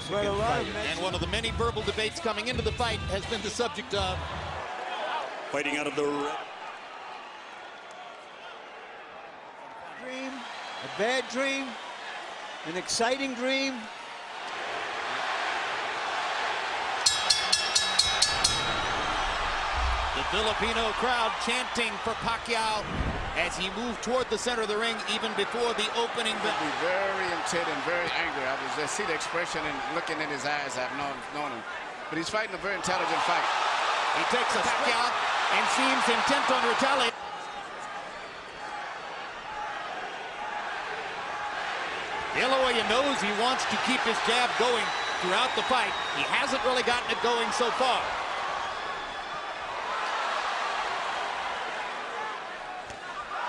a good fight. And one of the many verbal debates coming into the fight has been the subject of fighting out of the dream, a bad dream, an exciting dream. the Filipino crowd chanting for Pacquiao as he moved toward the center of the ring even before the opening bell. He's very intent and very angry. I was just see the expression and looking in his eyes. I've known him. But he's fighting a very intelligent fight. He takes a Pacquiao and seems intent on retaliating. Dela Hoya knows he wants to keep his jab going throughout the fight. He hasn't really gotten it going so far.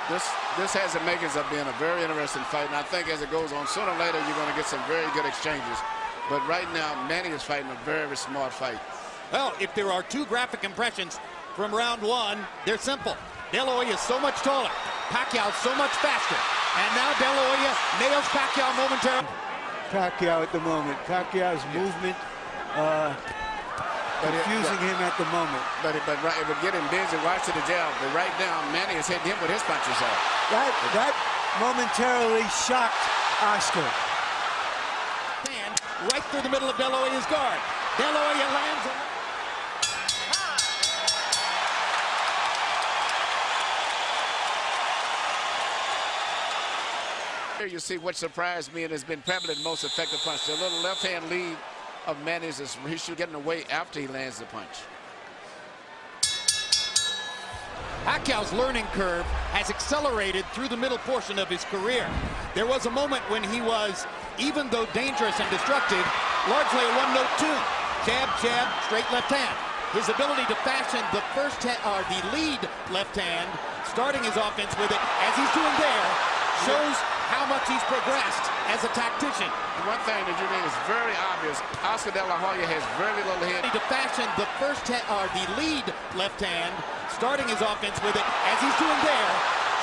This has the makings of being a very interesting fight, and I think as it goes on, sooner or later you're going to get some very good exchanges. But right now, Manny is fighting a very smart fight. Well, if there are two graphic impressions from round one, they're simple. Dela Hoya is so much taller, Pacquiao so much faster, and now Dela Hoya nails Pacquiao momentarily. Pacquiao at the moment. Pacquiao's movement confusing him at the moment. But right, it would get him busy watching the jab. But right now, Manny is hitting him with his punches off. That momentarily shocked Oscar. And right through the middle of Dela Hoya's guard. Dela Hoya lands. Here you see what surprised me and has been probably the most effective punch. The little left-hand lead of Manny's is he should get away after he lands the punch. Pacquiao's learning curve has accelerated through the middle portion of his career. There was a moment when he was, even though dangerous and destructive, largely a one-note tune. Jab, jab, straight left hand. His ability to fashion the lead left hand, starting his offense with it, as he's doing there, shows how much he's progressed as a tactician. One thing that you mean is very obvious. Oscar De La Hoya has very little head. To fashion the lead left hand, starting his offense with it, as he's doing there,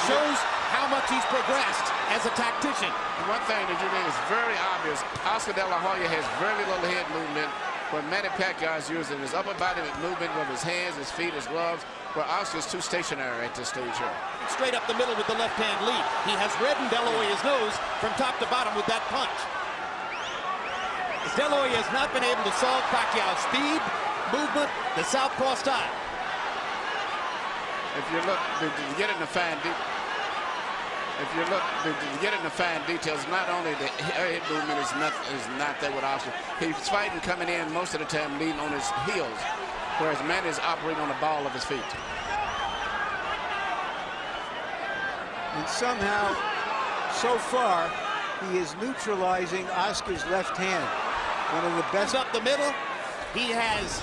shows how much he's progressed as a tactician. One thing that you mean is very obvious. Oscar De La Hoya has very little head movement, but Manny Pacquiao is using his upper body movement with his hands, his feet, his gloves, where Oscar's too stationary at this stage here. Straight up the middle with the left-hand lead. He has reddened Dela Hoya's nose from top to bottom with that punch. Dela Hoya has not been able to solve Pacquiao's speed, movement, the southpaw style. If you look, to get in the fine details, not only the head movement is not there with Oscar. He's fighting coming in most of the time leading on his heels, whereas Manny is operating on the ball of his feet. And somehow, so far, he is neutralizing Oscar's left hand. One of the best. Up the middle, he has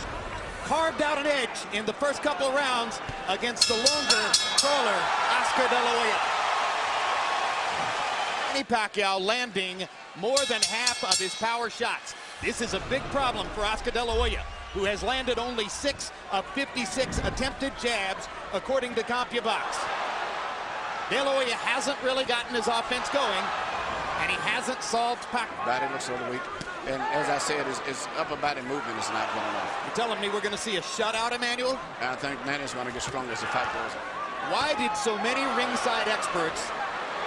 carved out an edge in the first couple of rounds against the longer, taller Oscar De La Hoya. Manny Pacquiao landing more than half of his power shots. This is a big problem for Oscar De La Hoya, who has landed only 6 of 56 attempted jabs, according to CompuBox. De La Hoya hasn't really gotten his offense going, and he hasn't solved Pacquiao. Body looks sort of weak, and as I said, his upper body movement is not going on. You're telling me we're going to see a shutout, Emmanuel? I think Manny's going to get stronger as the fight goes on. Why did so many ringside experts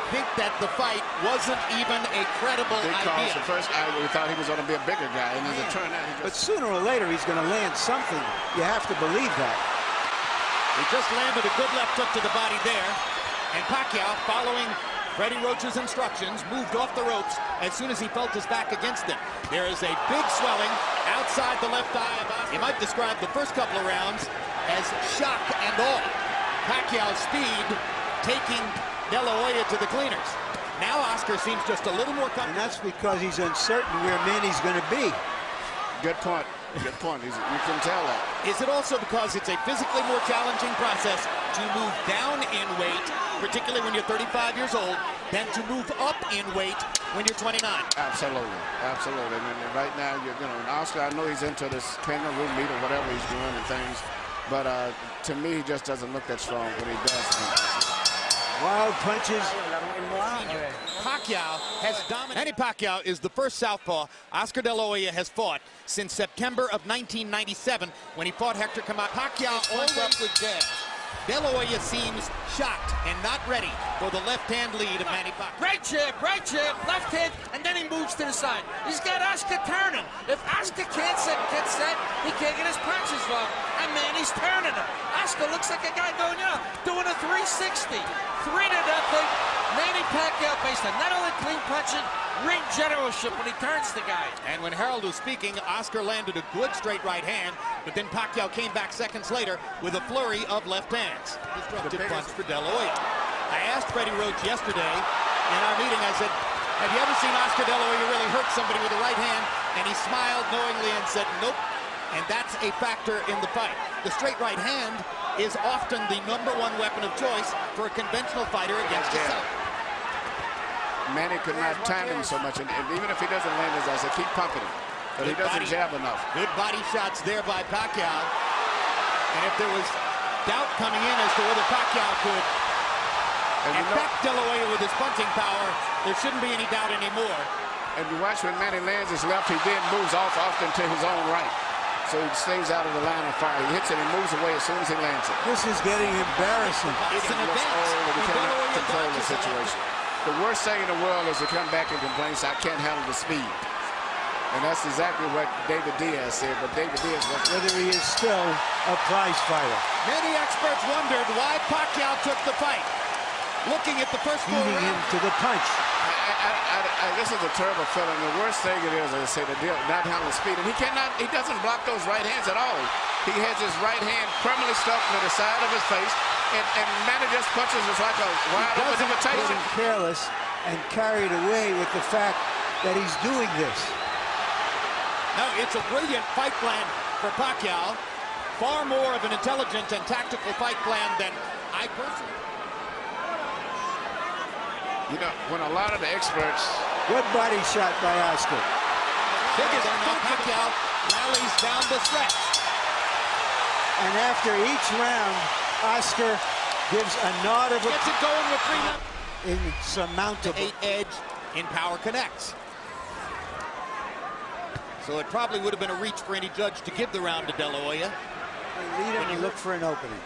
think that the fight wasn't even a credible idea? Because the first guy, we thought he was going to be a bigger guy, and as it turned out, But sooner or later, he's going to land something. You have to believe that. He just landed a good left hook to the body there. And Pacquiao, following Freddie Roach's instructions, moved off the ropes as soon as he felt his back against him. There is a big swelling outside the left eye of Oscar. You might describe the first couple of rounds as shock and awe. Pacquiao's speed taking Dela Hoya to the cleaners. Now Oscar seems just a little more comfortable. And that's because he's uncertain where Manny's going to be. good point. Good point. You can tell that. Is it also because it's a physically more challenging process to move down in weight, particularly when you're 35 years old, than to move up in weight when you're 29? Absolutely. Absolutely. And right now, Oscar, I know he's into this kangaroo meat or whatever he's doing and things, but to me, he just doesn't look that strong when he does. Wild punches. Pacquiao has dominated. Manny Pacquiao is the first southpaw Oscar De La Hoya has fought since September of 1997 when he fought Hector Camacho. Pacquiao always with jabs. De La Hoya seems shocked and not ready for the left-hand lead of Manny Pacquiao. Right jab, left hand, and then he moves to the side. He's got Oscar turning. If Oscar can't get set, he can't get his punches off. And Manny's turning him. Oscar looks like a guy going, doing a 360. 3-0. Manny Pacquiao based on not only clean punching, ring generalship when he turns the guy. And when Harold was speaking, Oscar landed a good straight right hand, but then Pacquiao came back seconds later with a flurry of left hands. Disruptive punch for De La Hoya. I asked Freddie Roach yesterday in our meeting, I said, have you ever seen Oscar De La Hoya really hurt somebody with the right hand? And he smiled knowingly and said, nope. And that's a factor in the fight. The straight right hand is often the #1 weapon of choice for a conventional fighter against himself. Manny could not time him so much, and even if he doesn't land his eyes, keep pumping him. But he doesn't jab enough. Good body shots there by Pacquiao. And if there was doubt coming in as to whether Pacquiao could affect De La Hoya with his punching power, there shouldn't be any doubt anymore. And you watch when Manny lands his left, he then moves off often to his own right. So he stays out of the line of fire. He hits it and moves away as soon as he lands it. This is getting embarrassing. It's an event. He cannot control the situation. The worst thing in the world is to come back and complain, I can't handle the speed. And that's exactly what David Diaz said, but David Diaz was whether he is still a prize fighter. Many experts wondered why Pacquiao took the fight. Looking at the first four Beating him rounds. to the punch. This is a terrible feeling. The worst thing it is, as I say, to not handle the speed. And he doesn't block those right hands at all. He has his right hand permanently stuck to the side of his face, and Manny just punches us like a wild open invitation. Getting careless and carried away with the fact that he's doing this. No, it's a brilliant fight plan for Pacquiao. Far more of an intelligent and tactical fight plan than I personally. You know, when a lot of the experts... Good body shot by Oscar. Biggest now Pacquiao rallies down the stretch. And after each round, Oscar gives a nod of Gets it going with 3 rounds. Insurmountable. 8 edge in power connects. So it probably would have been a reach for any judge to give the round to De La Hoya. They lead him and look for an opening.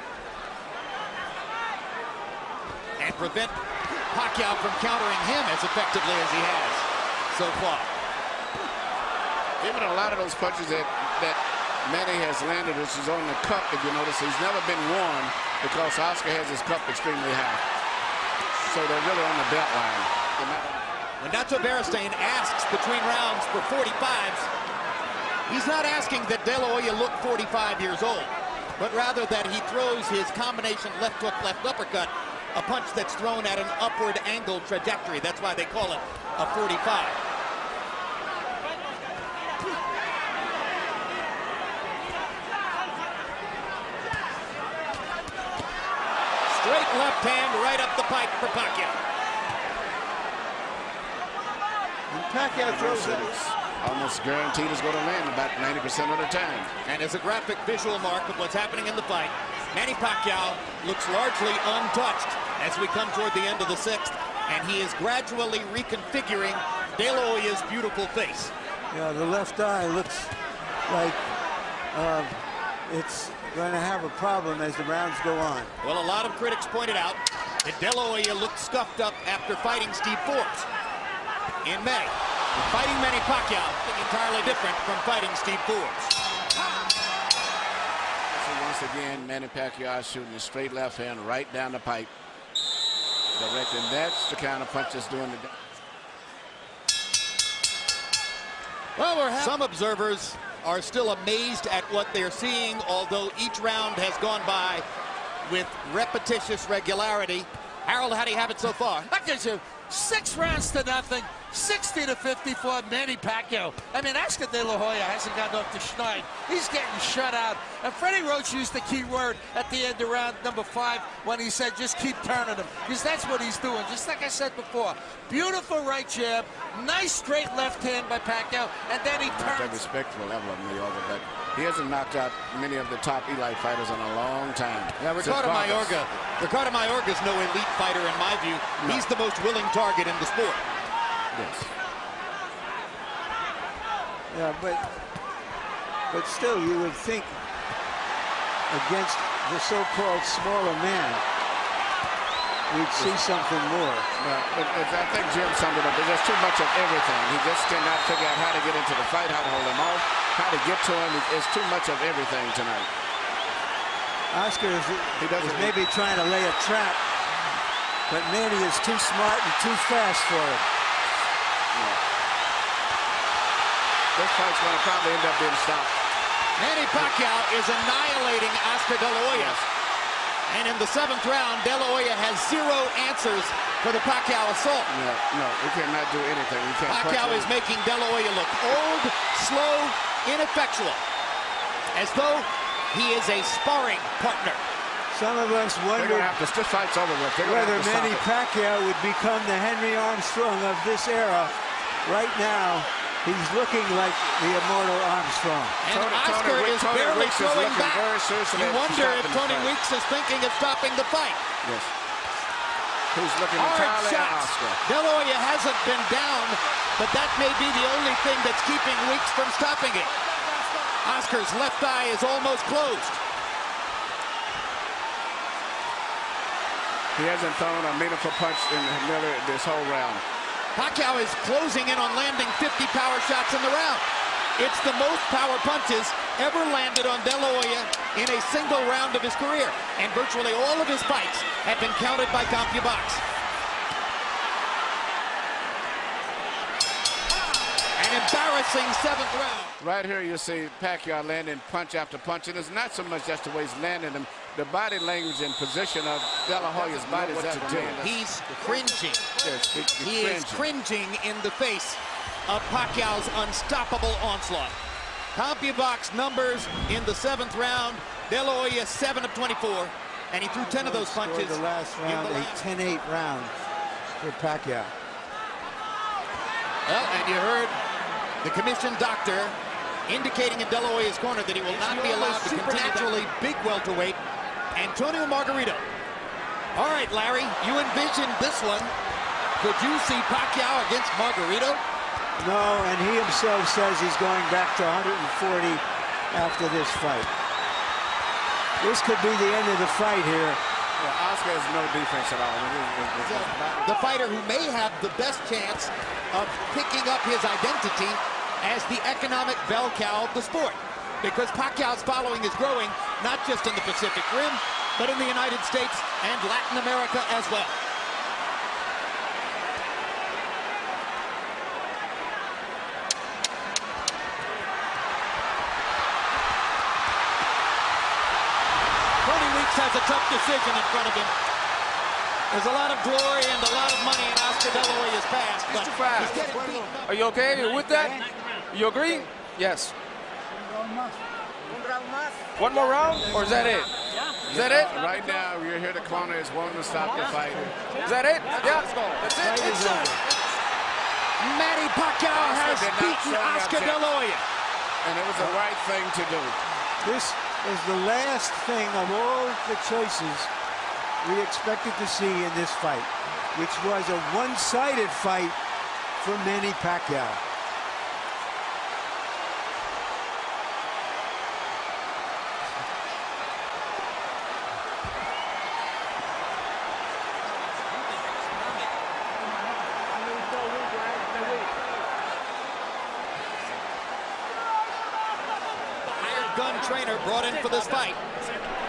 And prevent Pacquiao from countering him as effectively as he has so far. Even a lot of those punches that Manny has landed, which is on the cup, if you notice, he's never been worn because Oscar has his cup extremely high. So they're really on the belt line. When Nacho Beristain asks between rounds for 45s, he's not asking that De La Hoya look 45 years old, but rather that he throws his combination left hook, left uppercut, a punch that's thrown at an upward angle trajectory. That's why they call it a 45. Straight left hand right up the pipe for Pacquiao. And Pacquiao throws it. Almost guaranteed is going to land about 90% of the time. And as a graphic visual mark of what's happening in the fight, Manny Pacquiao looks largely untouched as we come toward the end of the 6th, and he is gradually reconfiguring De La Hoya's beautiful face. Yeah, the left eye looks like it's going to have a problem as the rounds go on. Well, a lot of critics pointed out that De La Hoya looked scuffed up after fighting Steve Forbes in May. Fighting Manny Pacquiao is entirely different from fighting Steve Forbes. So once again, Manny Pacquiao shooting a straight left hand right down the pipe. Direct, and that's the kind of punch that's doing the... Well, some observers are still amazed at what they're seeing, although each round has gone by with repetitious regularity. Harold, how do you have it so far? I guess you 6 rounds to nothing, 60-50 for Manny Pacquiao. I mean, Oscar De La Hoya hasn't gotten off the schneid. He's getting shut out. And Freddie Roach used the key word at the end of round number 5 when he said, just keep turning him. Because that's what he's doing, just like I said before. Beautiful right jab, nice straight left hand by Pacquiao, and then he turns. Not a respectful level of Mayorga, but he hasn't knocked out many of the top elite fighters in a long time. Yeah, Ricardo Mayorga is no elite fighter in my view. No. He's the most willing target in the sport. Yes. Yeah, but still, you would think against the so-called smaller man, we'd see something more. But I think Jim summed it up. There's just too much of everything. He just cannot figure out how to get into the fight, how to hold him off, how to get to him. It's too much of everything tonight. Oscar is maybe trying to lay a trap, but Manny is too smart and too fast for him. This fight's going to probably end up being stopped. Manny Pacquiao is annihilating Oscar Dela Hoya. And in the 7th round, Dela Hoya has 0 answers for the Pacquiao assault. No, he cannot do anything. Pacquiao is making Dela Hoya look old, slow, ineffectual, as though he is a sparring partner. Some of us wonder this fight's over with. whether Manny Pacquiao would become the Henry Armstrong of this era. Right now, he's looking like the immortal Armstrong. And Oscar is barely throwing back. You wonder if Tony Weeks is thinking of stopping the fight. Yes. He's looking Hard entirely at shots. Oscar. Dela Hoya hasn't been down, but that may be the only thing that's keeping Weeks from stopping it. Oscar's left eye is almost closed. He hasn't thrown a meaningful punch in Miller this whole round. Pacquiao is closing in on landing 50 power shots in the round. It's the most power punches ever landed on Dela Hoya in a single round of his career. And virtually all of his fights have been counted by CompuBox. An embarrassing 7th round. Right here you see Pacquiao landing punch after punch. And it's not so much just the way he's landing them. The body language and position of Dela Hoya's body is to do. He's cringing. Yes, He is cringing in the face of Pacquiao's unstoppable onslaught. CompuBox numbers in the 7th round. Dela Hoya 7 of 24, and he threw 10 of those punches. The last round, a 10-8 round for Pacquiao. Well, and you heard the commission doctor indicating in Dela Hoya's corner that he will not be allowed to supernaturally big welterweight Antonio Margarito. All right, Larry, you envisioned this one. Could you see Pacquiao against Margarito? No, and he himself says he's going back to 140 after this fight. This could be the end of the fight here. Yeah, Oscar has no defense at all. The fighter who may have the best chance of picking up his identity as the economic bell cow of the sport. Because Pacquiao's following is growing, not just in the Pacific Rim, but in the United States and Latin America as well. Tony Weeks has a tough decision in front of him. There's a lot of glory and a lot of money in Oscar Dela Hoya's past, but he's getting beaten up. Are you okay? You with that? You agree? Yes. One more round, or is that it? Is that it? Right now, you're here. The corner is wanting to stop the fight. Is that it? Yeah. That's it. Fight is over. Manny Pacquiao has beaten Oscar Dela Hoya. And it was the right thing to do. This is the last thing of all the choices we expected to see in this fight, which was a one-sided fight for Manny Pacquiao. Gun trainer brought in for this fight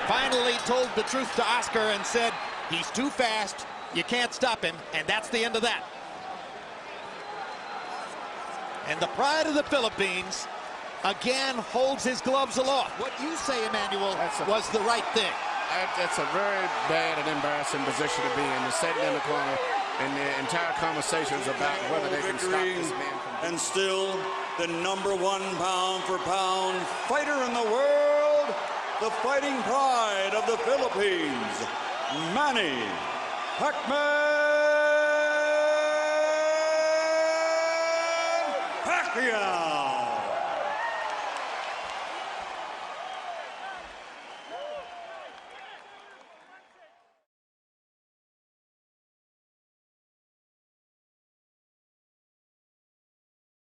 finally told the truth to Oscar and said he's too fast, you can't stop him, and that's the end of that. And the pride of the Philippines again holds his gloves aloft. What you say, Emmanuel, was the right thing. That's a very bad and embarrassing position to be in, to sit in the corner, and the entire conversation is about whether they can stop this man from... And still the #1 pound-for-pound fighter in the world, the fighting pride of the Philippines, Manny Pacman Pacquiao.